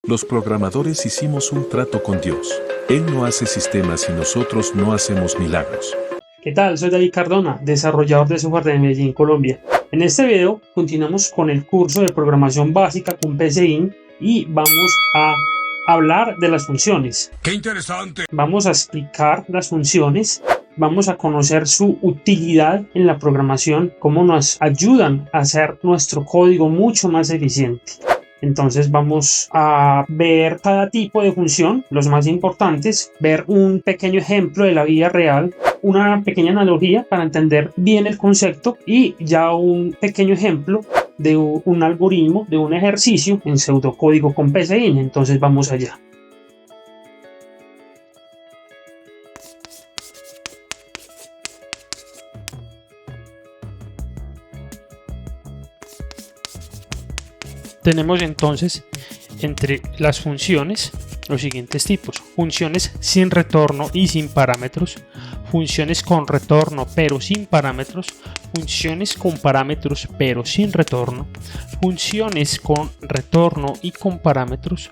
Los programadores hicimos un trato con Dios. Él no hace sistemas y nosotros no hacemos milagros. ¿Qué tal? Soy David Cardona, desarrollador de software de Medellín, Colombia. En este video continuamos con el curso de programación básica con PCInt y vamos a hablar de las funciones. ¡Qué interesante! Vamos a explicar las funciones, vamos a conocer su utilidad en la programación, cómo nos ayudan a hacer nuestro código mucho más eficiente. Entonces vamos a ver cada tipo de función, los más importantes, ver un pequeño ejemplo de la vida real, una pequeña analogía para entender bien el concepto y ya un pequeño ejemplo de un algoritmo, de un ejercicio en pseudocódigo con PCInt. Entonces vamos allá. Tenemos entonces entre las funciones los siguientes tipos: funciones sin retorno y sin parámetros, funciones con retorno pero sin parámetros, funciones con parámetros pero sin retorno, funciones con retorno y con parámetros,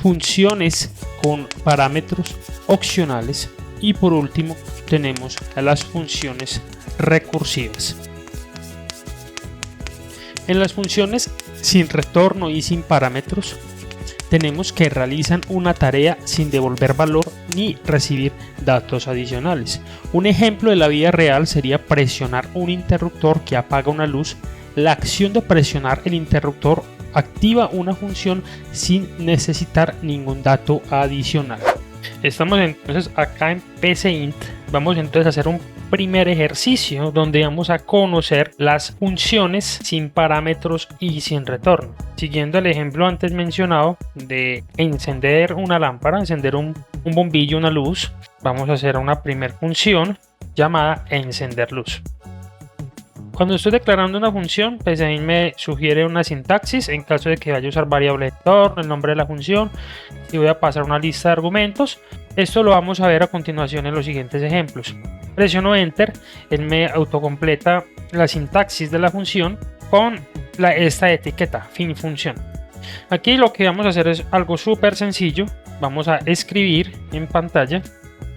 funciones con parámetros opcionales y por último tenemos a las funciones recursivas. En las funciones sin retorno y sin parámetros tenemos que realizan una tarea sin devolver valor ni recibir datos adicionales. Un ejemplo de la vida real sería presionar un interruptor que apaga una luz. La acción de presionar el interruptor activa una función sin necesitar ningún dato adicional. Estamos entonces acá en PCInt. Vamos entonces a hacer un primer ejercicio donde vamos a conocer las funciones sin parámetros y sin retorno. Siguiendo el ejemplo antes mencionado de encender una lámpara, encender un bombillo, una luz, vamos a hacer una primera función llamada encender luz. Cuando estoy declarando una función, PCInt me sugiere una sintaxis en caso de que vaya a usar variable de entorno, el nombre de la función, y voy a pasar una lista de argumentos. Esto lo vamos a ver a continuación en los siguientes ejemplos. Presiono Enter, él me autocompleta la sintaxis de la función con esta etiqueta, fin función. Aquí lo que vamos a hacer es algo súper sencillo. Vamos a escribir en pantalla: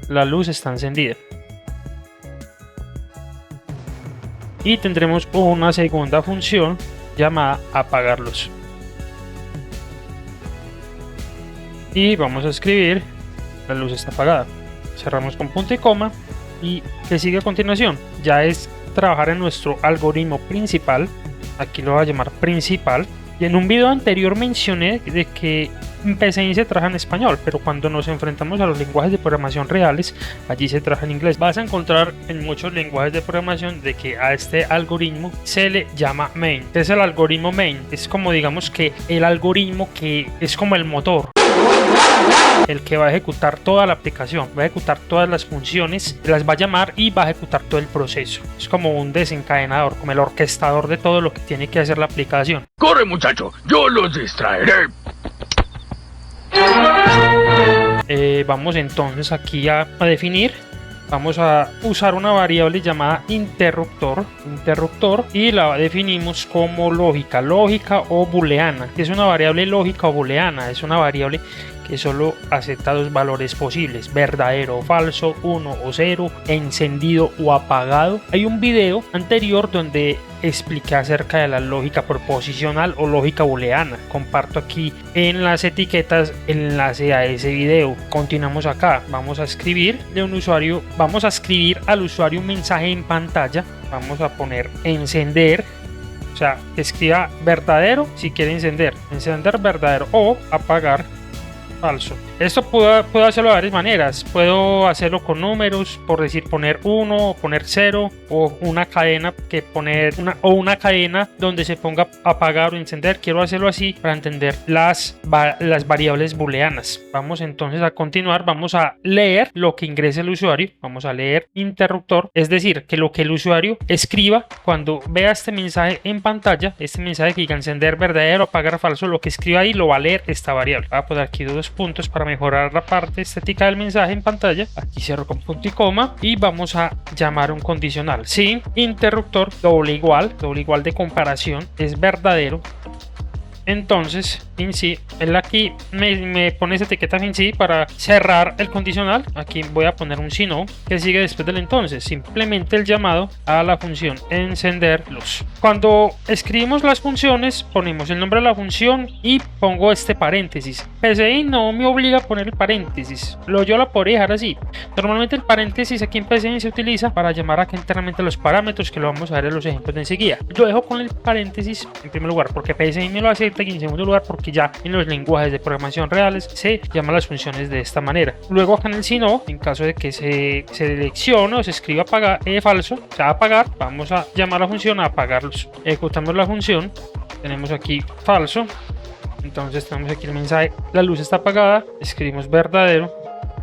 la luz está encendida. Y tendremos una segunda función llamada apagar luz. Y vamos a escribir: la luz está apagada. Cerramos con punto y coma. Y que sigue a continuación ya es trabajar en nuestro algoritmo principal. Aquí lo voy a llamar principal. Y en un video anterior mencioné de que en PCInt se trabaja en español, pero cuando nos enfrentamos a los lenguajes de programación reales, allí se trabaja en inglés. Vas a encontrar en muchos lenguajes de programación de que a este algoritmo se le llama main. ¿Qué es el algoritmo main? Es como, digamos, que el algoritmo que es como el motor, el que va a ejecutar toda la aplicación, va a ejecutar todas las funciones, las va a llamar y va a ejecutar todo el proceso. Es como un desencadenador, como el orquestador de todo lo que tiene que hacer la aplicación. ¡Corre, muchacho! ¡Yo los distraeré! Vamos entonces aquí a definir. Vamos a usar una variable llamada interruptor y la definimos como lógica o booleana. Es una variable lógica o booleana, es una variable que solo acepta dos valores posibles: verdadero o falso, 1 o 0, encendido o apagado. Hay un video anterior donde expliqué acerca de la lógica proposicional o lógica booleana. Comparto aquí en las etiquetas el enlace a ese video. Continuamos acá. Vamos a escribir al usuario un mensaje en pantalla. Vamos a poner encender. O sea, escriba verdadero si quiere encender verdadero, o apagar falso. Esto puedo hacerlo de varias maneras. Puedo hacerlo con números, por decir poner 1 o poner 0, o una cadena una cadena donde se ponga apagar o encender. Quiero hacerlo así para entender las variables booleanas. Vamos entonces a continuar. Vamos a leer lo que ingrese el usuario. Vamos a leer interruptor, es decir, que lo que el usuario escriba cuando vea este mensaje en pantalla, este mensaje que diga encender verdadero, apagar falso, lo que escriba ahí lo va a leer esta variable. Voy a poner aquí dos puntos para mejorar la parte estética del mensaje en pantalla. Aquí cierro con punto y coma y vamos a llamar un condicional. Si interruptor doble igual de comparación es verdadero, Entonces, fin él aquí me pone esa etiqueta fin para cerrar el condicional. Aquí voy a poner un si no, que sigue después del entonces, simplemente el llamado a la función encender luz. Cuando escribimos las funciones, ponemos el nombre de la función y pongo este paréntesis. PCI no me obliga a poner el paréntesis, yo la podría dejar así. Normalmente el paréntesis aquí en PCI se utiliza para llamar acá internamente los parámetros, que lo vamos a ver en los ejemplos de enseguida. Yo dejo con el paréntesis en primer lugar porque PCI me lo acepta, y en segundo lugar porque ya en los lenguajes de programación reales se llaman las funciones de esta manera. Luego acá en el si no, en caso de que se seleccione o se escriba apagar, falso, se va a apagar, vamos a llamar a la función a apagarlos. Ejecutamos la función, tenemos aquí falso, entonces tenemos aquí el mensaje, la luz está apagada, escribimos verdadero,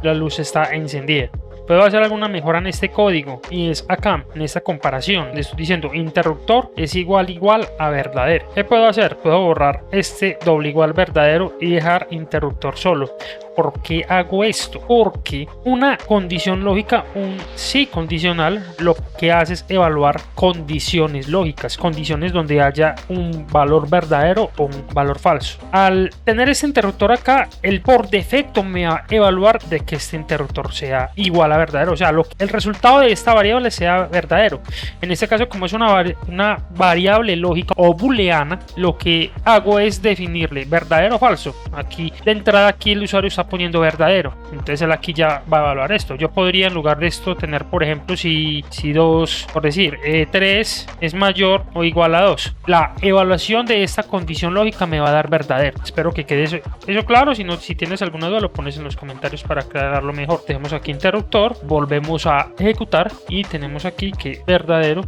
la luz está encendida. Puedo hacer alguna mejora en este código, y es acá, en esta comparación. Le estoy diciendo interruptor es igual a verdadero. ¿Qué puedo hacer? Puedo borrar este doble igual verdadero y dejar interruptor solo. ¿Por qué hago esto? Porque una condición lógica, un sí condicional, lo que hace es evaluar condiciones lógicas, condiciones donde haya un valor verdadero o un valor falso. Al tener este interruptor acá, él por defecto me va a evaluar de que este interruptor sea igual a verdadero, o sea, el resultado de esta variable sea verdadero. En este caso, como es una variable lógica o booleana, lo que hago es definirle verdadero o falso. Aquí de entrada, aquí el usuario está poniendo verdadero, entonces él aquí ya va a evaluar esto. Yo podría en lugar de esto tener, por ejemplo, si 2, por decir 3 es mayor o igual a 2, la evaluación de esta condición lógica me va a dar verdadero. Espero que quede eso claro. Si tienes alguna duda, lo pones en los comentarios para aclararlo mejor. Tenemos aquí interruptor, volvemos a ejecutar y tenemos aquí que verdadero,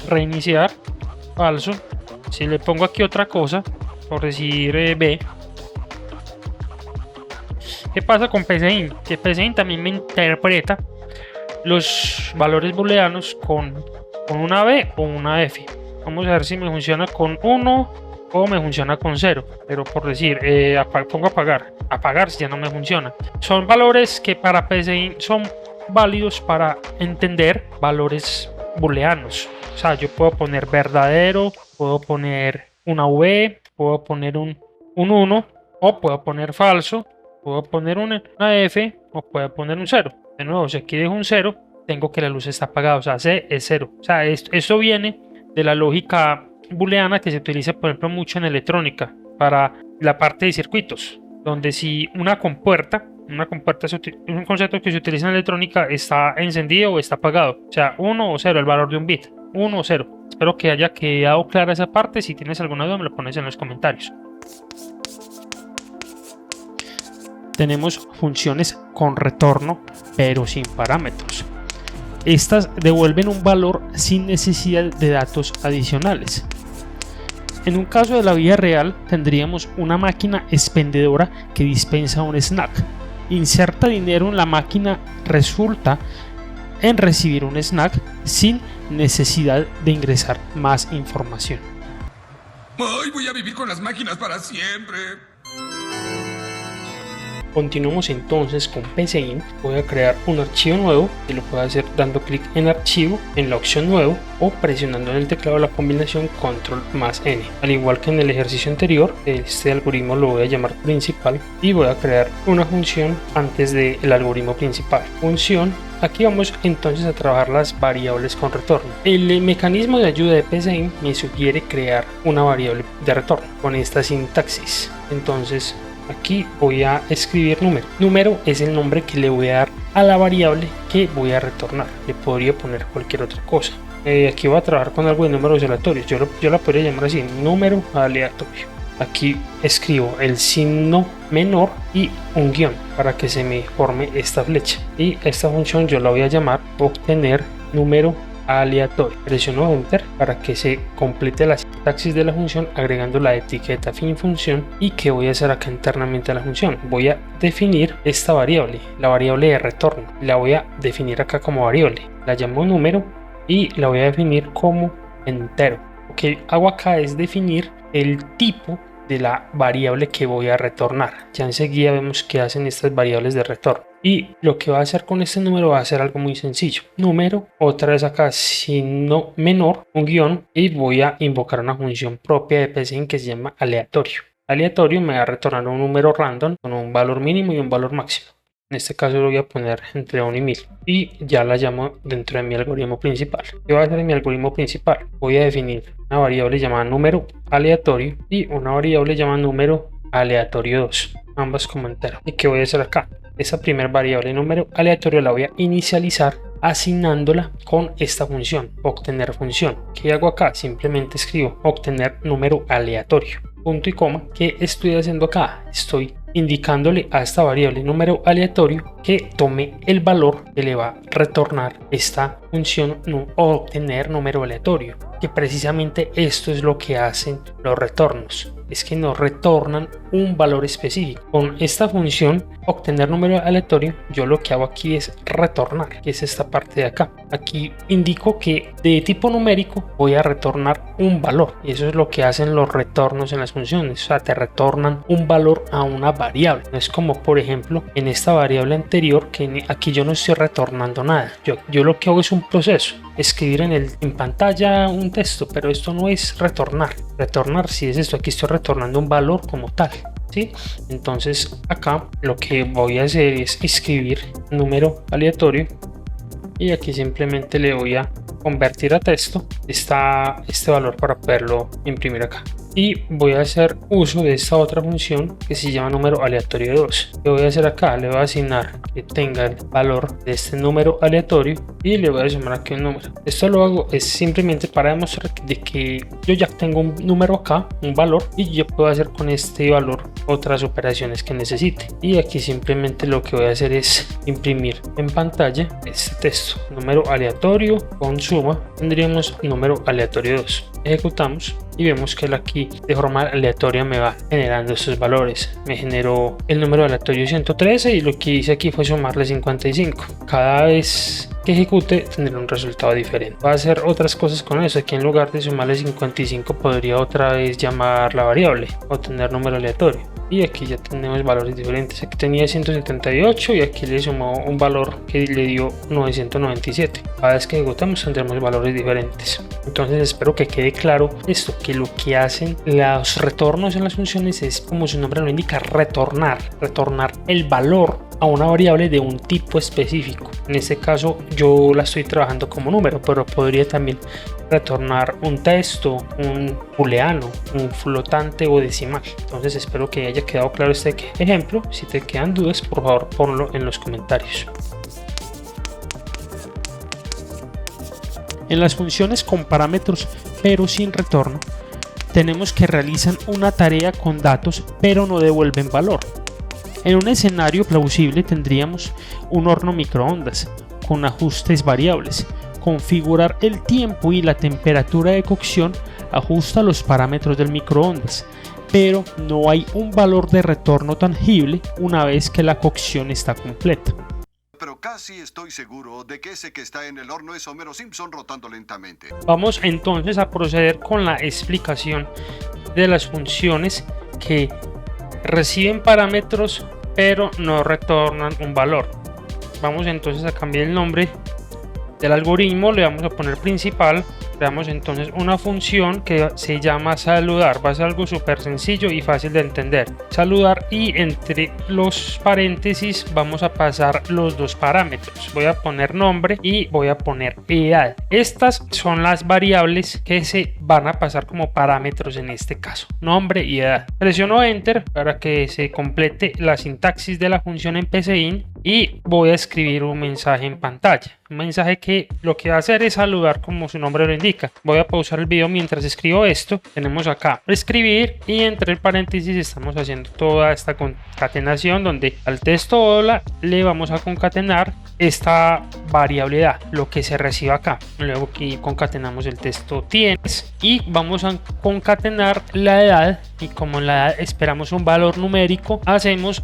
reiniciar, falso. Si le pongo aquí otra cosa, por decir B, ¿qué pasa con PCInt? Que PCInt también me interpreta los valores booleanos con una B o una F. Vamos a ver si me funciona con 1 o me funciona con 0. Pero por decir, pongo apagar si ya no me funciona. Son valores que para PCInt son válidos para entender valores booleanos. O sea, yo puedo poner verdadero, puedo poner una V, puedo poner un 1 o puedo poner falso. Puedo poner una F o puedo poner un 0. De nuevo, si aquí dejo un 0, tengo que la luz está apagada, o sea, C es 0. O sea, esto viene de la lógica booleana que se utiliza, por ejemplo, mucho en electrónica para la parte de circuitos, donde si una compuerta es un concepto que se utiliza en electrónica, está encendido o está apagado. O sea, 1 o 0, el valor de un bit, 1 o 0. Espero que haya quedado clara esa parte. Si tienes alguna duda, me lo pones en los comentarios. Tenemos funciones con retorno, pero sin parámetros. Estas devuelven un valor sin necesidad de datos adicionales. En un caso de la vida real, tendríamos una máquina expendedora que dispensa un snack. Inserta dinero en la máquina, resulta en recibir un snack sin necesidad de ingresar más información. ¡Ay, voy a vivir con las máquinas para siempre! Continuamos entonces con PCInt. Voy a crear un archivo nuevo, y lo puedo hacer dando clic en archivo, en la opción nuevo, o presionando en el teclado la combinación control más N. Al igual que en el ejercicio anterior, este algoritmo lo voy a llamar principal y voy a crear una función antes del algoritmo principal. Función. Aquí vamos entonces a trabajar las variables con retorno. El mecanismo de ayuda de PCInt me sugiere crear una variable de retorno con esta sintaxis. Entonces aquí voy a escribir número. Número es el nombre que le voy a dar a la variable que voy a retornar. Le podría poner cualquier otra cosa. Aquí voy a trabajar con algo de números aleatorios. Yo la podría llamar así, número aleatorio. Aquí escribo el signo menor y un guión para que se me forme esta flecha. Y esta función yo la voy a llamar obtener número aleatorio. Presiono enter para que se complete la sintaxis de la función agregando la etiqueta fin función. Y que voy a hacer acá internamente a la función, voy a definir esta variable, la variable de retorno. La voy a definir acá como variable, la llamo número y la voy a definir como entero. Lo que hago acá es definir el tipo de la variable que voy a retornar. Ya enseguida vemos qué hacen estas variables de retorno. Y lo que va a hacer con este número va a ser algo muy sencillo. Número, otra vez acá, signo menor, un guión, y voy a invocar una función propia de PCInt que se llama aleatorio. Aleatorio me va a retornar un número random con un valor mínimo y un valor máximo. En este caso lo voy a poner entre 1 y 1000 y ya la llamo dentro de mi algoritmo principal. ¿Qué va a hacer en mi algoritmo principal? Voy a definir una variable llamada número aleatorio y una variable llamada número aleatorio 2, ambas como entero. ¿Y qué voy a hacer acá? Esa primera variable número aleatorio la voy a inicializar asignándola con esta función, obtener función. ¿Qué hago acá? Simplemente escribo obtener número aleatorio, punto y coma. ¿Qué estoy haciendo acá? Estoy indicándole a esta variable número aleatorio que tome el valor que le va a retornar esta función obtener número aleatorio, que precisamente esto es lo que hacen los retornos, es que nos retornan un valor específico. Con esta función obtener número aleatorio, yo lo que hago aquí es retornar, que es esta parte de acá. Aquí indico que de tipo numérico voy a retornar un valor, y eso es lo que hacen los retornos en las funciones. O sea, te retornan un valor a una variable. No es como por ejemplo en esta variable anterior, que aquí yo no estoy retornando nada. Yo lo que hago es un proceso, escribir en pantalla un texto, pero esto no es retornar. Retornar si es esto, aquí estoy retornando un valor como tal, ¿sí? Entonces acá lo que voy a hacer es escribir número aleatorio y aquí simplemente le voy a convertir a texto este valor para poderlo imprimir acá. Y voy a hacer uso de esta otra función que se llama número aleatorio 2. ¿Qué voy a hacer acá? Le voy a asignar que tenga el valor de este número aleatorio y le voy a sumar aquí un número. Esto lo hago es simplemente para demostrar de que yo ya tengo un número acá, un valor, y yo puedo hacer con este valor otras operaciones que necesite. Y aquí simplemente lo que voy a hacer es imprimir en pantalla este texto, número aleatorio con suma, tendríamos número aleatorio 2. Ejecutamos y vemos que él aquí de forma aleatoria me va generando estos valores. Me generó el número aleatorio 113 y lo que hice aquí fue sumarle 55. Cada vez que ejecute tendrá un resultado diferente. Va a hacer otras cosas con eso. Aquí en lugar de sumarle 55 podría otra vez llamar la variable obtener número aleatorio. Y aquí ya tenemos valores diferentes. Aquí tenía 178 y aquí le sumó un valor que le dio 997. Cada vez que ejecutamos tendremos valores diferentes. Entonces espero que quede claro esto, que lo que hacen los retornos en las funciones es, como su nombre lo indica, retornar el valor a una variable de un tipo específico. En este caso yo la estoy trabajando como número, pero podría también retornar un texto, un booleano, un flotante o decimal. Entonces espero que haya quedado claro este ejemplo. Si te quedan dudas, por favor ponlo en los comentarios. En las funciones con parámetros pero sin retorno, tenemos que realizan una tarea con datos pero no devuelven valor. En un escenario plausible tendríamos un horno microondas con ajustes variables. Configurar el tiempo y la temperatura de cocción ajusta los parámetros del microondas, pero no hay un valor de retorno tangible una vez que la cocción está completa. Pero casi estoy seguro de que ese que está en el horno es Homero Simpson rotando lentamente. Vamos entonces a proceder con la explicación de las funciones que reciben parámetros pero no retornan un valor. Vamos entonces a cambiar el nombre del algoritmo, le vamos a poner principal. Creamos entonces una función que se llama saludar. Va a ser algo súper sencillo y fácil de entender. Saludar, y entre los paréntesis vamos a pasar los dos parámetros. Voy a poner nombre y voy a poner edad. Estas son las variables que se van a pasar como parámetros en este caso, nombre y edad. Presiono enter para que se complete la sintaxis de la función en PCInt y voy a escribir un mensaje en pantalla. Un mensaje que lo que va a hacer es saludar como su nombre lo indica. Voy a pausar el video mientras escribo esto. Tenemos acá escribir y entre el paréntesis estamos haciendo toda esta concatenación donde al texto hola le vamos a concatenar esta variable edad, lo que se recibe acá. Luego aquí concatenamos el texto tienes y vamos a concatenar la edad, y como en la edad esperamos un valor numérico, hacemos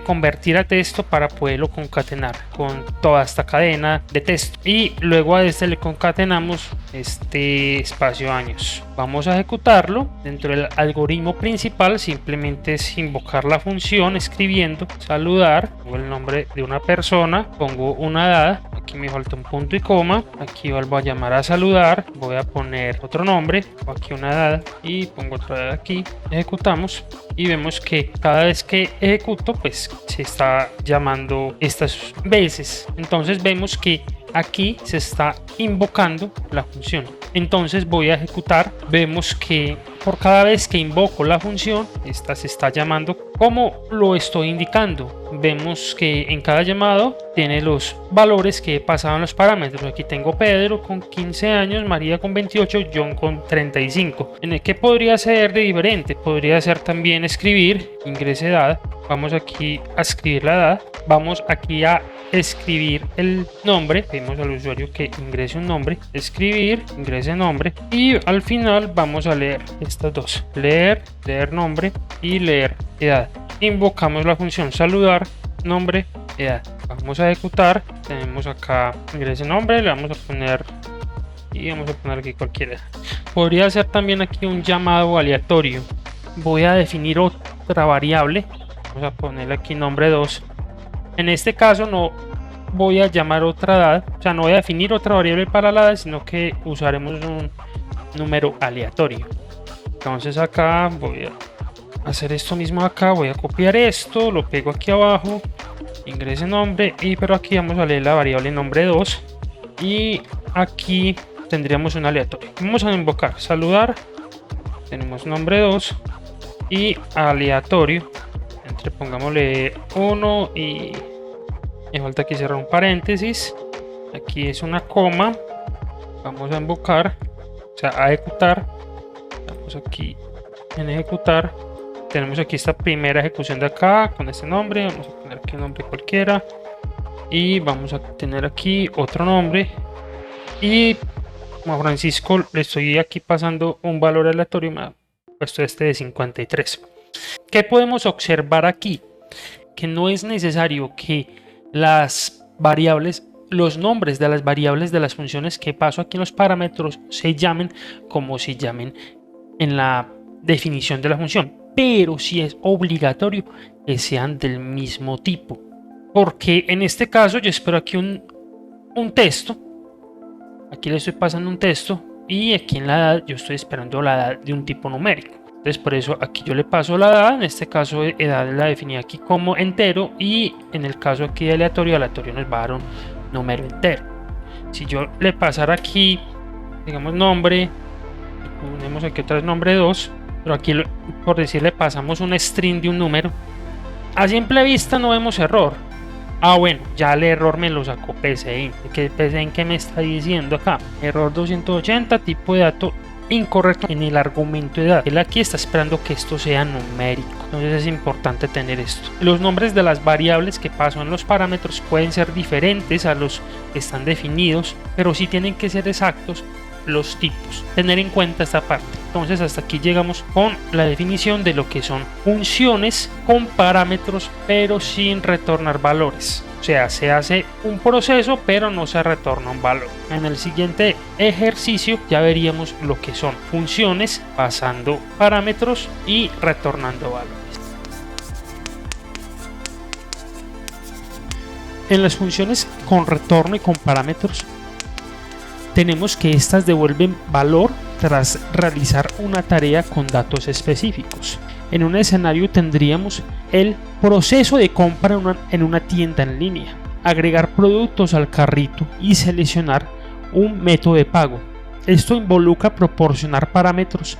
convertir a texto para poderlo concatenar con toda esta cadena de texto, y luego a le concatenamos este espacio años. Vamos a ejecutarlo. Dentro del algoritmo principal simplemente es invocar la función escribiendo saludar, pongo el nombre de una persona, pongo una edad, aquí me falta un punto y coma, aquí vuelvo a llamar a saludar, voy a poner otro nombre, aquí una edad y pongo otra edad aquí, ejecutamos y vemos que cada vez que ejecuto pues se está llamando estas veces. Entonces vemos que aquí se está invocando la función. Entonces voy a ejecutar, vemos que por cada vez que invoco la función, esta se está llamando como lo estoy indicando. Vemos que en cada llamado tiene los valores que he pasado en los parámetros. Aquí tengo Pedro con 15 años, María con 28, John con 35. ¿En el que podría ser de diferente? Podría ser también escribir, ingrese edad. Vamos aquí a escribir la edad. Vamos aquí a escribir el nombre, pedimos al usuario que ingrese un nombre, escribir, ingrese nombre, y al final vamos a leer estas dos, leer nombre y leer edad. Invocamos la función saludar, nombre, edad. Vamos a ejecutar, tenemos acá ingrese nombre, le vamos a poner y vamos a poner aquí cualquiera. Podría ser también aquí un llamado aleatorio. Voy a definir otra variable, vamos a ponerle aquí nombre 2. En este caso no voy a llamar otra edad, o sea, no voy a definir otra variable para la edad, sino que usaremos un número aleatorio. Entonces acá voy a hacer esto mismo acá, voy a copiar esto, lo pego aquí abajo, ingrese nombre, pero aquí vamos a leer la variable nombre 2 y aquí tendríamos un aleatorio. Vamos a invocar saludar, tenemos nombre 2 y aleatorio. Pongámosle 1 y me falta aquí cerrar un paréntesis, aquí es una coma, vamos a invocar, o sea a ejecutar, vamos aquí en ejecutar, tenemos aquí esta primera ejecución de acá con este nombre, vamos a poner aquí un nombre cualquiera y vamos a tener aquí otro nombre y como a Francisco le estoy aquí pasando un valor aleatorio, me ha puesto de 53. ¿Qué podemos observar aquí? Que no es necesario que las variables, los nombres de las variables de las funciones que paso aquí en los parámetros se llamen como se llamen en la definición de la función, pero sí es obligatorio que sean del mismo tipo, porque en este caso yo espero aquí un texto, aquí le estoy pasando un texto y aquí en la edad yo estoy esperando la edad de un tipo numérico. Entonces por eso aquí yo le paso la edad, en este caso edad la definí aquí como entero y en el caso aquí de aleatorio nos va a dar un número entero. Si yo le pasara aquí, digamos nombre, ponemos aquí otra vez nombre 2, pero aquí por decirle pasamos un string de un número, a simple vista no vemos error. Ah bueno, ya el error me lo sacó PCInt. ¿Qué me está diciendo acá? Error 280, tipo de dato incorrecto en el argumento de edad. Él aquí está esperando que esto sea numérico, entonces es importante tener esto. Los nombres de las variables que paso en los parámetros pueden ser diferentes a los que están definidos, pero sí tienen que ser exactos los tipos. Tener en cuenta esta parte. Entonces hasta aquí llegamos con la definición de lo que son funciones con parámetros pero sin retornar valores. O sea, se hace un proceso pero no se retorna un valor. En el siguiente ejercicio ya veríamos lo que son funciones pasando parámetros y retornando valores. En las funciones con retorno y con parámetros tenemos que estas devuelven valor tras realizar una tarea con datos específicos. En un escenario tendríamos el proceso de compra en una tienda en línea, agregar productos al carrito y seleccionar un método de pago. Esto involucra proporcionar parámetros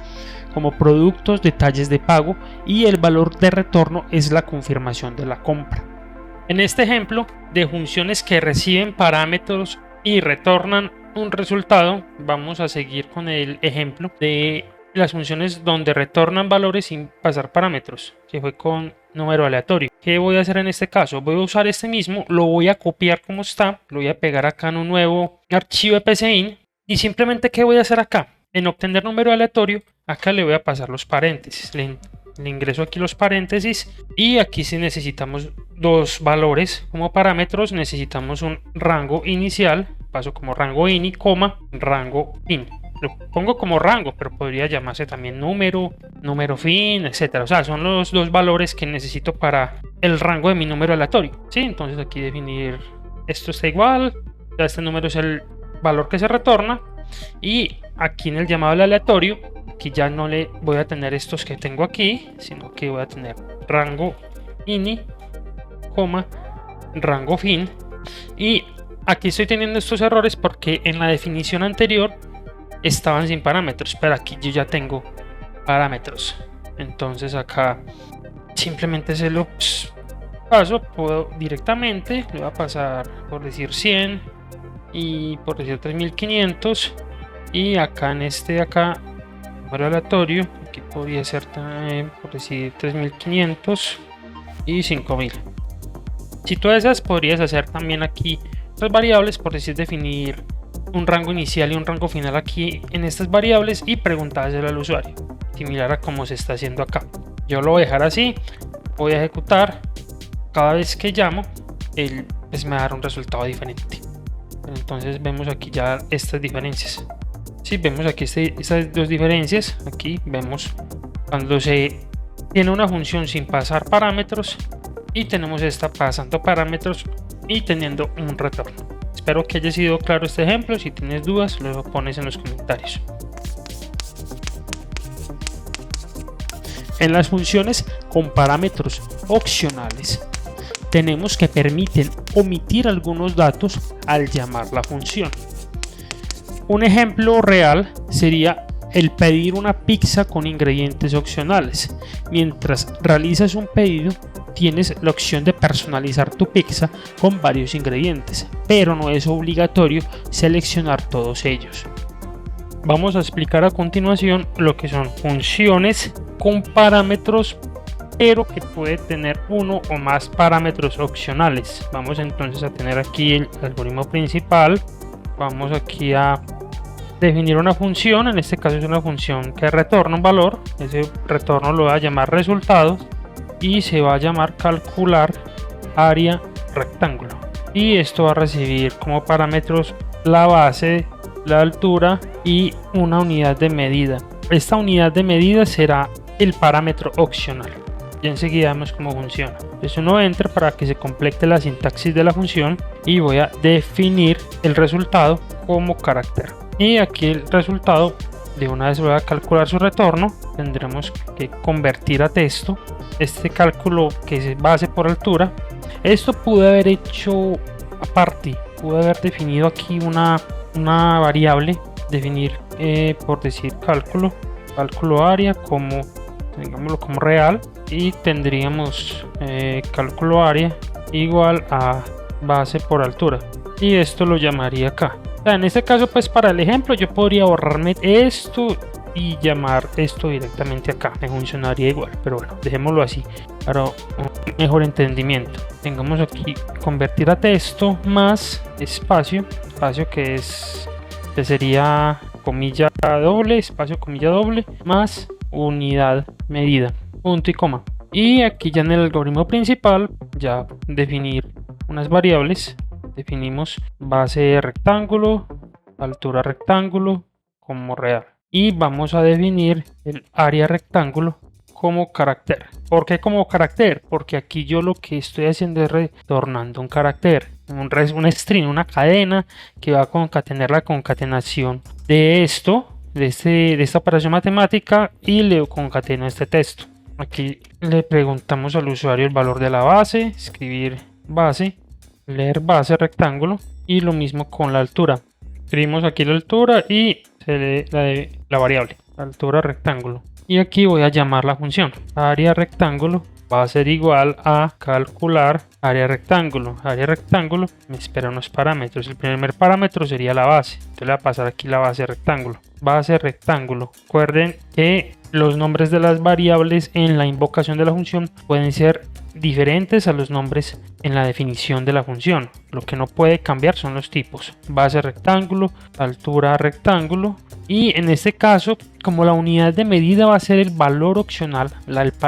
como productos, detalles de pago y el valor de retorno es la confirmación de la compra. En este ejemplo de funciones que reciben parámetros y retornan un resultado, vamos a seguir con el ejemplo de las funciones donde retornan valores sin pasar parámetros, que fue con número aleatorio. ¿Qué voy a hacer en este caso? Voy a usar este mismo, lo voy a copiar como está, lo voy a pegar acá en un nuevo archivo de PCIN y simplemente ¿qué voy a hacer acá? En obtener número aleatorio, acá le voy a pasar los paréntesis. Le ingreso aquí los paréntesis y aquí si necesitamos dos valores como parámetros, necesitamos un rango inicial, paso como rango ini, coma, rango fin. Lo pongo como rango, pero podría llamarse también número fin, etcétera. O sea, son los dos valores que necesito para el rango de mi número aleatorio. ¿Sí? Entonces aquí definir esto está igual, ya este número es el valor que se retorna y aquí en el llamado al aleatorio, aquí ya no le voy a tener estos que tengo aquí, sino que voy a tener rango ini, coma, rango fin. Y aquí estoy teniendo estos errores porque en la definición anterior estaban sin parámetros, pero aquí yo ya tengo parámetros. Entonces acá simplemente se lo paso, puedo directamente, le voy a pasar por decir 100 y por decir 3500 y acá en este de acá número aleatorio, aquí podría ser también por decir 3500 y 5000. Si tú esas podrías hacer también aquí las variables, por decir definir un rango inicial y un rango final aquí en estas variables y preguntárselo al usuario, similar a como se está haciendo acá. Yo lo voy a dejar así, voy a ejecutar, cada vez que llamo él pues me va a dar un resultado diferente. Entonces vemos aquí ya estas diferencias. Si vemos aquí estas dos diferencias, aquí vemos cuando se tiene una función sin pasar parámetros y tenemos esta pasando parámetros y teniendo un retorno. Espero que haya sido claro este ejemplo. Si tienes dudas, lo pones en los comentarios. En las funciones con parámetros opcionales, tenemos que permiten omitir algunos datos al llamar la función. Un ejemplo real sería el pedir una pizza con ingredientes opcionales. Mientras realizas un pedido, tienes la opción de personalizar tu pizza con varios ingredientes, pero no es obligatorio seleccionar todos ellos. Vamos a explicar a continuación lo que son funciones con parámetros, pero que puede tener uno o más parámetros opcionales. Vamos entonces a tener aquí el algoritmo principal. Vamos aquí a definir una función, en este caso es una función que retorna un valor. Ese retorno lo voy a llamar resultado y se va a llamar calcular área rectángulo, y esto va a recibir como parámetros la base, la altura y una unidad de medida. Esta unidad de medida será el parámetro opcional. Y enseguida vemos cómo funciona. Entonces uno entra para que se complete la sintaxis de la función y voy a definir el resultado como carácter. Y aquí el resultado, de una vez voy a calcular su retorno. Tendremos que convertir a texto este cálculo que es base por altura. Esto pude haber hecho aparte, pude haber definido aquí una variable, definir por decir cálculo área como, tengámoslo como real, y tendríamos cálculo área igual a base por altura, y esto lo llamaría acá. O sea, en este caso pues para el ejemplo yo podría borrarme esto y llamar esto directamente acá, me funcionaría igual, pero bueno, dejémoslo así para un mejor entendimiento. Tengamos aquí convertir a texto más espacio que sería comilla doble, espacio comilla doble, más unidad medida, punto y coma. Y aquí ya en el algoritmo principal ya definir unas variables. Definimos base rectángulo, altura rectángulo como real, y vamos a definir el área rectángulo como carácter. ¿Por qué como carácter? Porque aquí yo lo que estoy haciendo es retornando un carácter, un string, una cadena que va a concatenar la concatenación de esto, de esta operación matemática, y le concateno este texto. Aquí le preguntamos al usuario el valor de la base, escribir base, leer base rectángulo, y lo mismo con la altura. Escribimos aquí la altura y se lee la variable, altura rectángulo. Y aquí voy a llamar la función área rectángulo, va a ser igual a calcular área rectángulo. Área rectángulo me espera unos parámetros. El primer parámetro sería la base, entonces le voy a pasar aquí la base rectángulo. base rectángulo. Recuerden que los nombres de las variables en la invocación de la función pueden ser diferentes a los nombres en la definición de la función. Lo que no puede cambiar son los tipos: base rectángulo, altura rectángulo, y en este caso, como la unidad de medida va a ser el valor opcional,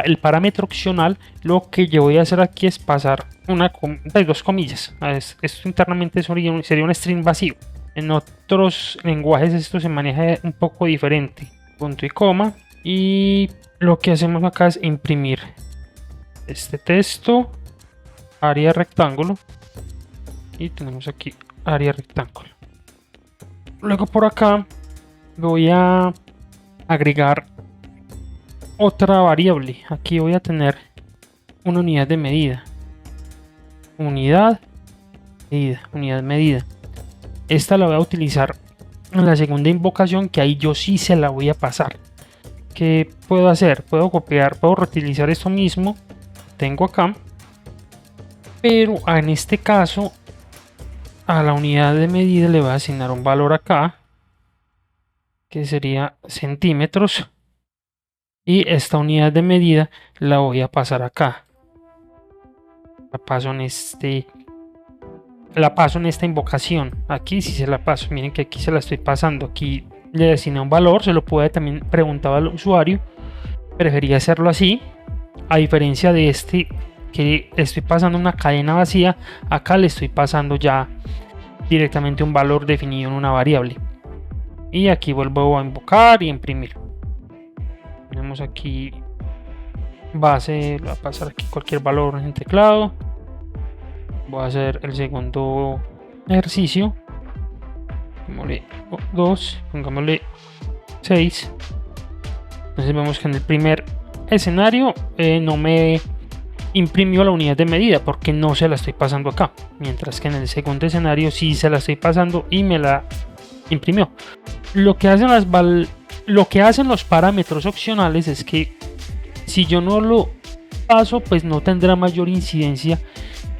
el parámetro opcional, lo que yo voy a hacer aquí es pasar dos comillas. Esto internamente sería un string vacío. En otros lenguajes esto se maneja un poco diferente: punto y coma, y lo que hacemos acá es imprimir este texto, área rectángulo, y tenemos aquí área rectángulo. Luego por acá voy a agregar otra variable. Aquí voy a tener una unidad de medida, unidad medida. Esta la voy a utilizar en la segunda invocación, que ahí yo sí se la voy a pasar. ¿Qué puedo hacer? Puedo copiar, puedo reutilizar esto mismo tengo acá, pero en este caso a la unidad de medida le voy a asignar un valor acá que sería centímetros, y esta unidad de medida la voy a pasar acá. La paso en esta invocación. Aquí sí se la paso. Miren que aquí se la estoy pasando. Aquí le asigné un valor. Se lo puede también preguntar al usuario. Prefería hacerlo así. A diferencia de este, que estoy pasando una cadena vacía, acá le estoy pasando ya directamente un valor definido en una variable. Y aquí vuelvo a invocar y imprimir. Tenemos aquí base, voy a pasar aquí cualquier valor en el teclado. Voy a hacer el segundo ejercicio. Pongámosle 2, pongámosle 6. Entonces vemos que en el primer escenario no me imprimió la unidad de medida porque no se la estoy pasando acá, mientras que en el segundo escenario sí se la estoy pasando y me la imprimió. Lo que hacen los parámetros opcionales es que si yo no lo paso, pues no tendrá mayor incidencia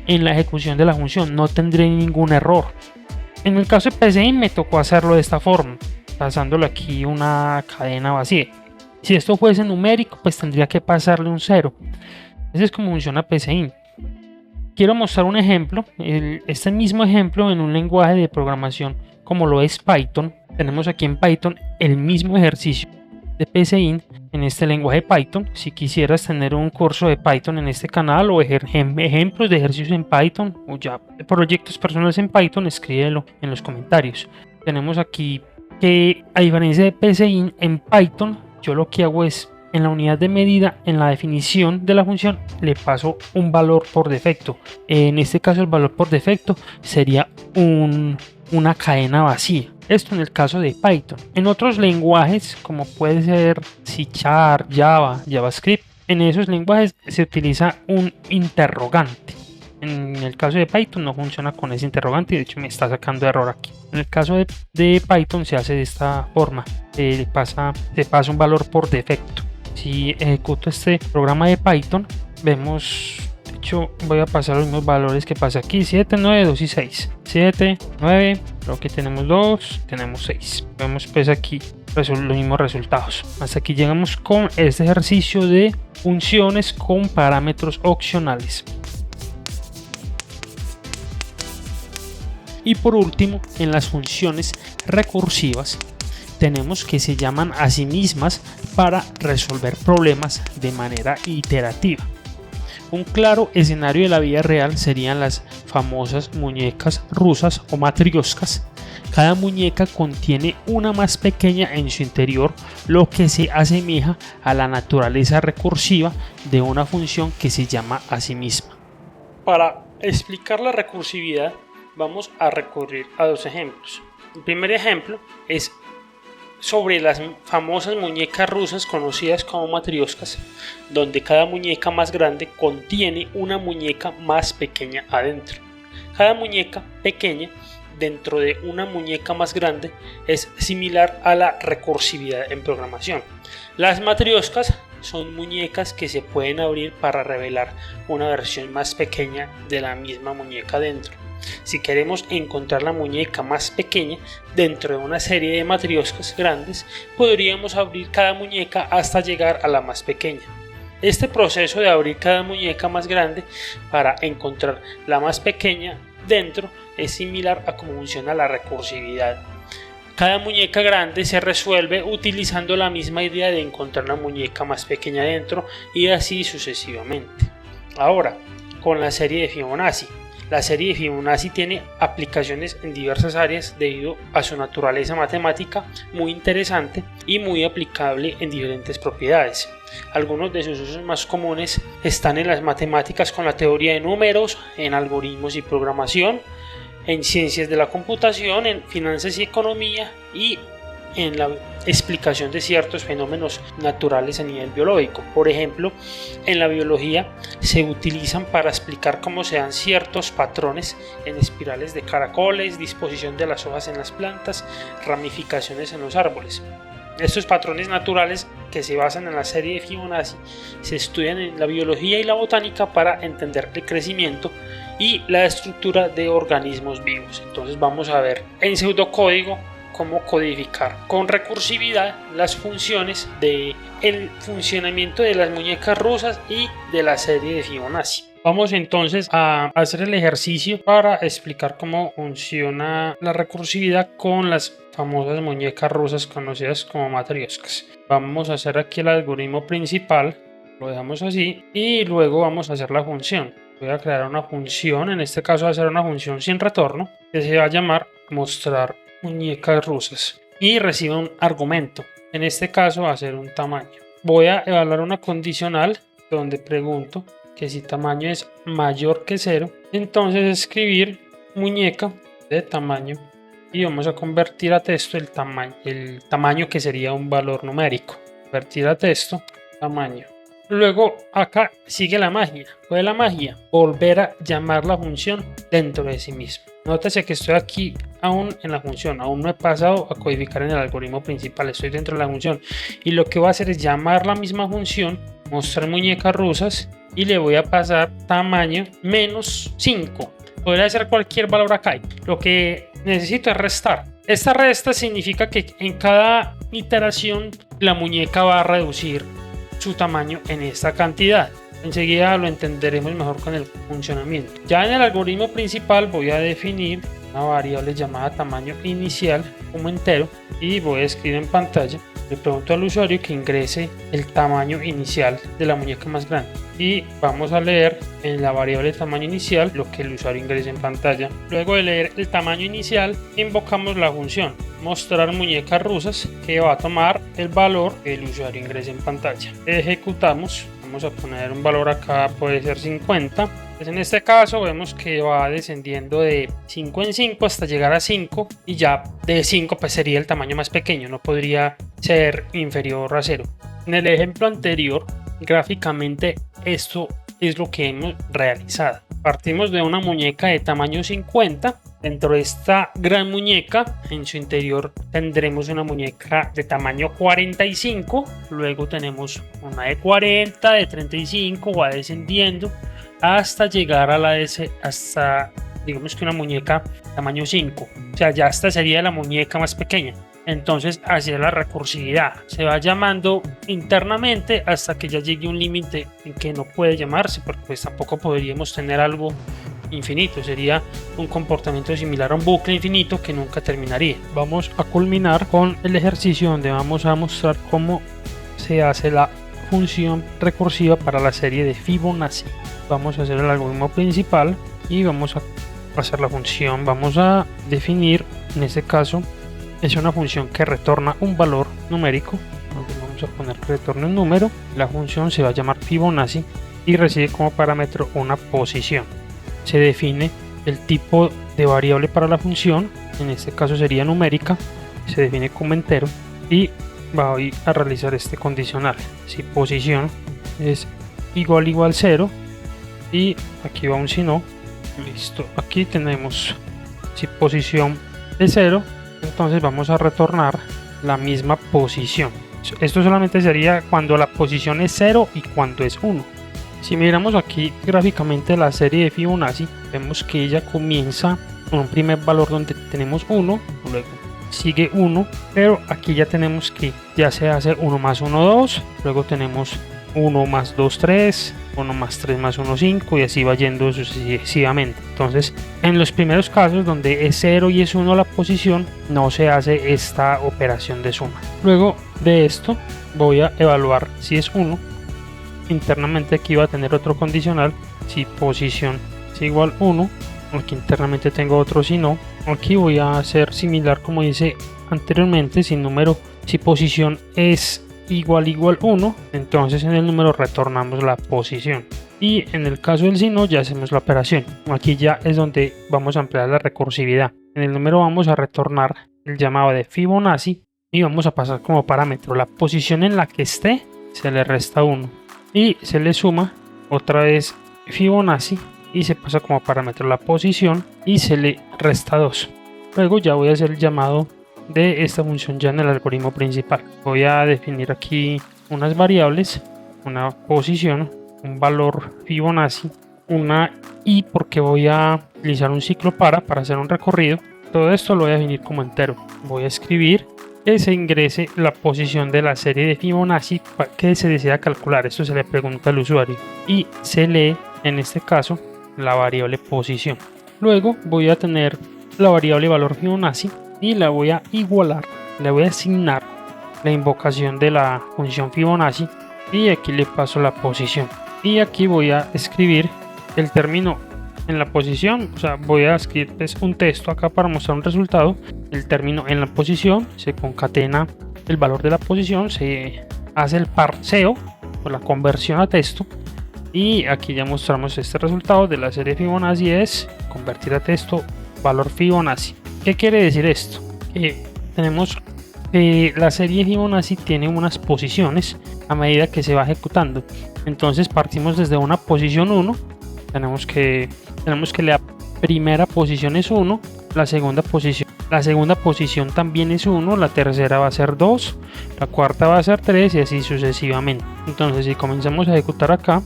en la ejecución de la función, no tendré ningún error. En el caso de PCInt me tocó hacerlo de esta forma, pasándole aquí una cadena vacía. Si esto fuese numérico, pues tendría que pasarle un 0. Ese es como funciona PCInt. Quiero mostrar un ejemplo, este mismo ejemplo en un lenguaje de programación como lo es Python. Tenemos aquí en Python el mismo ejercicio de PCInt en este lenguaje Python. Si quisieras tener un curso de Python en este canal o ejemplos de ejercicios en Python o ya proyectos personales en Python, escríbelo en los comentarios. Tenemos aquí que, a diferencia de PCInt, en Python yo lo que hago es, en la unidad de medida, en la definición de la función, le paso un valor por defecto. En este caso el valor por defecto sería una cadena vacía. Esto en el caso de Python. En otros lenguajes, como puede ser C#, Java, JavaScript, en esos lenguajes se utiliza un interrogante. En el caso de Python no funciona con ese interrogante, de hecho me está sacando error aquí. En el caso de Python se hace de esta forma, se pasa un valor por defecto. Si ejecuto este programa de Python, vemos, de hecho voy a pasar los mismos valores que pasa aquí: 7, 9, 2 y 6. 7, 9, luego aquí tenemos 2, tenemos 6. Vemos pues aquí los mismos resultados. Hasta aquí llegamos con este ejercicio de funciones con parámetros opcionales. Y por último, en las funciones recursivas tenemos que se llaman a sí mismas para resolver problemas de manera iterativa. Un claro escenario de la vida real serían las famosas muñecas rusas o matrioscas. Cada muñeca contiene una más pequeña en su interior, lo que se asemeja a la naturaleza recursiva de una función que se llama a sí misma. Para explicar la recursividad, vamos a recurrir a dos ejemplos. El primer ejemplo es sobre las famosas muñecas rusas conocidas como matrioscas, donde cada muñeca más grande contiene una muñeca más pequeña adentro. Cada muñeca pequeña dentro de una muñeca más grande es similar a la recursividad en programación. Las matrioscas son muñecas que se pueden abrir para revelar una versión más pequeña de la misma muñeca dentro. Si queremos encontrar la muñeca más pequeña dentro de una serie de matrioscas grandes, podríamos abrir cada muñeca hasta llegar a la más pequeña. Este proceso de abrir cada muñeca más grande para encontrar la más pequeña dentro es similar a cómo funciona la recursividad. Cada muñeca grande se resuelve utilizando la misma idea de encontrar la muñeca más pequeña dentro y así sucesivamente. Ahora, con la serie de Fibonacci. La serie de Fibonacci tiene aplicaciones en diversas áreas debido a su naturaleza matemática muy interesante y muy aplicable en diferentes propiedades. Algunos de sus usos más comunes están en las matemáticas con la teoría de números, en algoritmos y programación, en ciencias de la computación, en finanzas y economía y en la explicación de ciertos fenómenos naturales a nivel biológico. Por ejemplo, en la biología se utilizan para explicar cómo se dan ciertos patrones en espirales de caracoles, disposición de las hojas en las plantas, ramificaciones en los árboles. Estos patrones naturales que se basan en la serie de Fibonacci se estudian en la biología y la botánica para entender el crecimiento y la estructura de organismos vivos. Entonces vamos a ver en pseudocódigo cómo codificar con recursividad las funciones del funcionamiento de las muñecas rusas y de la serie de Fibonacci. Vamos entonces a hacer el ejercicio para explicar cómo funciona la recursividad con las famosas muñecas rusas conocidas como matrioscas. Vamos a hacer aquí el algoritmo principal, lo dejamos así y luego vamos a hacer la función. Voy a crear una función, en este caso va a ser una función sin retorno que se va a llamar mostrar muñecas rusas y recibe un argumento, en este caso va a ser un tamaño. Voy a evaluar una condicional donde pregunto que si tamaño es mayor que 0, entonces escribir muñeca de tamaño y vamos a convertir a texto el tamaño que sería un valor numérico. Convertir a texto tamaño. Luego acá sigue la magia. ¿Cuál es la magia? Volver a llamar la función dentro de sí misma. Nótese que estoy aquí aún en la función, aún no he pasado a codificar en el algoritmo principal, estoy dentro de la función y lo que voy a hacer es llamar la misma función, mostrar muñecas rusas y le voy a pasar tamaño menos 5. Podría ser cualquier valor acá. Lo que necesito es restar. Esta resta significa que en cada iteración la muñeca va a reducir su tamaño en esta cantidad. Enseguida lo entenderemos mejor con el funcionamiento. Ya en el algoritmo principal voy a definir una variable llamada tamaño inicial como entero y voy a escribir en pantalla. Le pregunto al usuario que ingrese el tamaño inicial de la muñeca más grande y vamos a leer en la variable tamaño inicial lo que el usuario ingrese en pantalla. Luego de leer el tamaño inicial invocamos la función mostrar muñecas rusas que va a tomar el valor que el usuario ingrese en pantalla. Ejecutamos, vamos a poner un valor acá, puede ser 50. Pues en este caso vemos que va descendiendo de 5 en 5 hasta llegar a 5 y ya de 5 pues sería el tamaño más pequeño, no podría ser inferior a 0. En el ejemplo anterior, gráficamente esto es lo que hemos realizado. Partimos de una muñeca de tamaño 50. Dentro de esta gran muñeca, en su interior tendremos una muñeca de tamaño 45. Luego tenemos una de 40, de 35, va descendiendo hasta llegar a hasta digamos que una muñeca tamaño 5. O sea, ya esta sería la muñeca más pequeña. Entonces, hacia la recursividad se va llamando internamente hasta que ya llegue un límite en que no puede llamarse, porque pues tampoco podríamos tener algo infinito, sería un comportamiento similar a un bucle infinito que nunca terminaría. Vamos a culminar con el ejercicio donde vamos a mostrar cómo se hace la función recursiva para la serie de Fibonacci. Vamos a hacer el algoritmo principal y vamos a hacer la función. Vamos a definir, en este caso es una función que retorna un valor numérico. Vamos a poner que retorne un número. La función se va a llamar Fibonacci y recibe como parámetro una posición. Se define el tipo de variable para la función, en este caso sería numérica, se define como entero y va a realizar este condicional. Si posición es igual 0 y aquí va un si no, listo. Aquí tenemos si posición es 0, entonces vamos a retornar la misma posición. Esto solamente sería cuando la posición es 0 y cuando es 1. Si miramos aquí gráficamente la serie de Fibonacci, vemos que ella comienza con un primer valor donde tenemos 1, luego sigue 1, pero aquí ya tenemos que ya se hace 1 más 1, 2, luego tenemos 1 más 2, 3, 1 más 3 más 1, 5 y así va yendo sucesivamente. Entonces, en los primeros casos donde es 0 y es 1 la posición, no se hace esta operación de suma. Luego de esto, voy a evaluar si es 1. Internamente aquí va a tener otro condicional, si posición es igual 1. Aquí internamente tengo otro si no. Aquí voy a hacer similar como dice anteriormente, si posición es igual 1, entonces en el número retornamos la posición, y en el caso del si no ya hacemos la operación. Aquí ya es donde vamos a emplear la recursividad. En el número vamos a retornar el llamado de Fibonacci y vamos a pasar como parámetro la posición en la que esté, se le resta 1 y se le suma otra vez Fibonacci y se pasa como parámetro la posición y se le resta 2. Luego ya voy a hacer el llamado de esta función ya en el algoritmo principal. Voy a definir aquí unas variables, una posición, un valor Fibonacci, una y porque voy a utilizar un ciclo para hacer un recorrido. Todo esto lo voy a definir como entero. Voy a escribir que se ingrese la posición de la serie de Fibonacci que se desea calcular. Esto se le pregunta al usuario y se lee en este caso la variable posición. Luego voy a tener la variable valor Fibonacci y la voy a igualar, le voy a asignar la invocación de la función Fibonacci y aquí le paso la posición y aquí voy a escribir el término en la posición, o sea voy a escribir un texto acá para mostrar un resultado. El término en la posición, se concatena el valor de la posición, se hace el parseo o la conversión a texto y aquí ya mostramos este resultado de la serie Fibonacci, es convertir a texto valor Fibonacci. ¿Qué quiere decir esto? Que tenemos la serie Fibonacci tiene unas posiciones a medida que se va ejecutando. Entonces partimos desde una posición 1, tenemos que la primera posición es 1, la segunda posición también es 1, la tercera va a ser 2, la cuarta va a ser 3 y así sucesivamente. Entonces si comenzamos a ejecutar acá,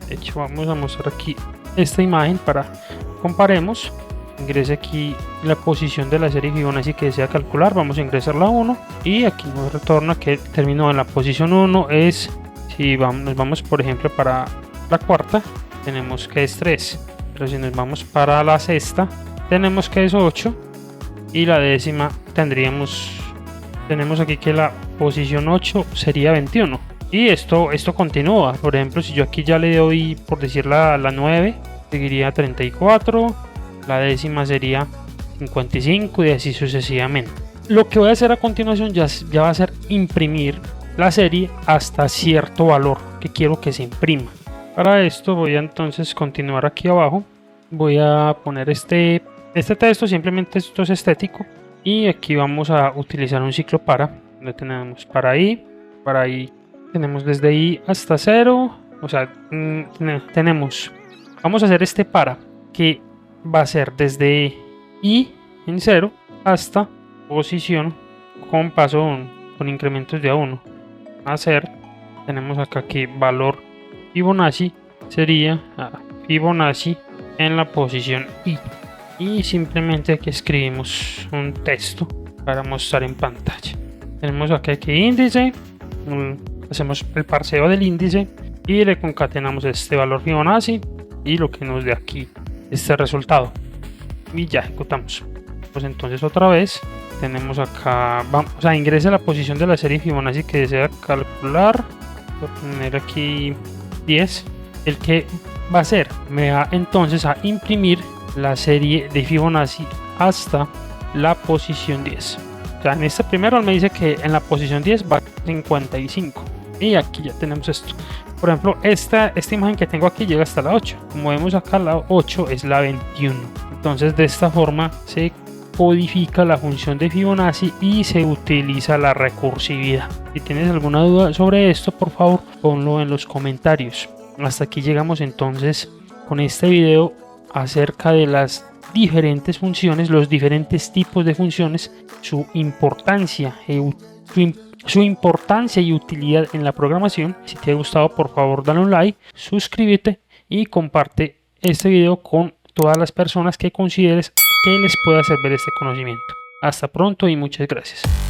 de hecho vamos a mostrar aquí esta imagen para comparemos. Ingrese aquí la posición de la serie Fibonacci que desea calcular, vamos a ingresarla a 1 y aquí nos retorna que el término en la posición 1 es, si nos vamos por ejemplo para la cuarta, tenemos que es 3, pero si nos vamos para la sexta, tenemos que es 8 y la décima tenemos aquí que la posición 8 sería 21 y esto continúa. Por ejemplo, si yo aquí ya le doy por decir la 9, seguiría 34, la décima sería 55 y así sucesivamente. Lo que voy a hacer a continuación ya va a ser imprimir la serie hasta cierto valor que quiero que se imprima. Para esto voy a entonces continuar aquí abajo, voy a poner este texto, simplemente esto es estético y aquí vamos a utilizar un ciclo para, donde tenemos para i tenemos desde i hasta 0, o sea vamos a hacer este para que va a ser desde i en 0 hasta posición con paso 1 con incrementos de a 1 tenemos acá que valor Fibonacci sería Fibonacci en la posición i y simplemente aquí escribimos un texto para mostrar en pantalla. Tenemos acá que índice, hacemos el parseo del índice y le concatenamos este valor Fibonacci y lo que nos dé aquí este resultado y ya ejecutamos. Pues entonces otra vez tenemos acá, vamos a ingresar la posición de la serie Fibonacci que desea calcular. Voy a poner aquí 10. El que va a hacer me va entonces a imprimir la serie de Fibonacci hasta la posición 10. O sea, en este primero me dice que en la posición 10 va a 55 y aquí ya tenemos esto. Por ejemplo, esta imagen que tengo aquí llega hasta la 8. Como vemos acá, la 8 es la 21. Entonces de esta forma se codifica la función de Fibonacci y se utiliza la recursividad. Si tienes alguna duda sobre esto, por favor ponlo en los comentarios. Hasta aquí llegamos entonces con este video acerca de las diferentes funciones, los diferentes tipos de funciones, su importancia su importancia y utilidad en la programación. Si te ha gustado, por favor dale un like, suscríbete y comparte este video con todas las personas que consideres que les pueda servir este conocimiento. Hasta pronto y muchas gracias.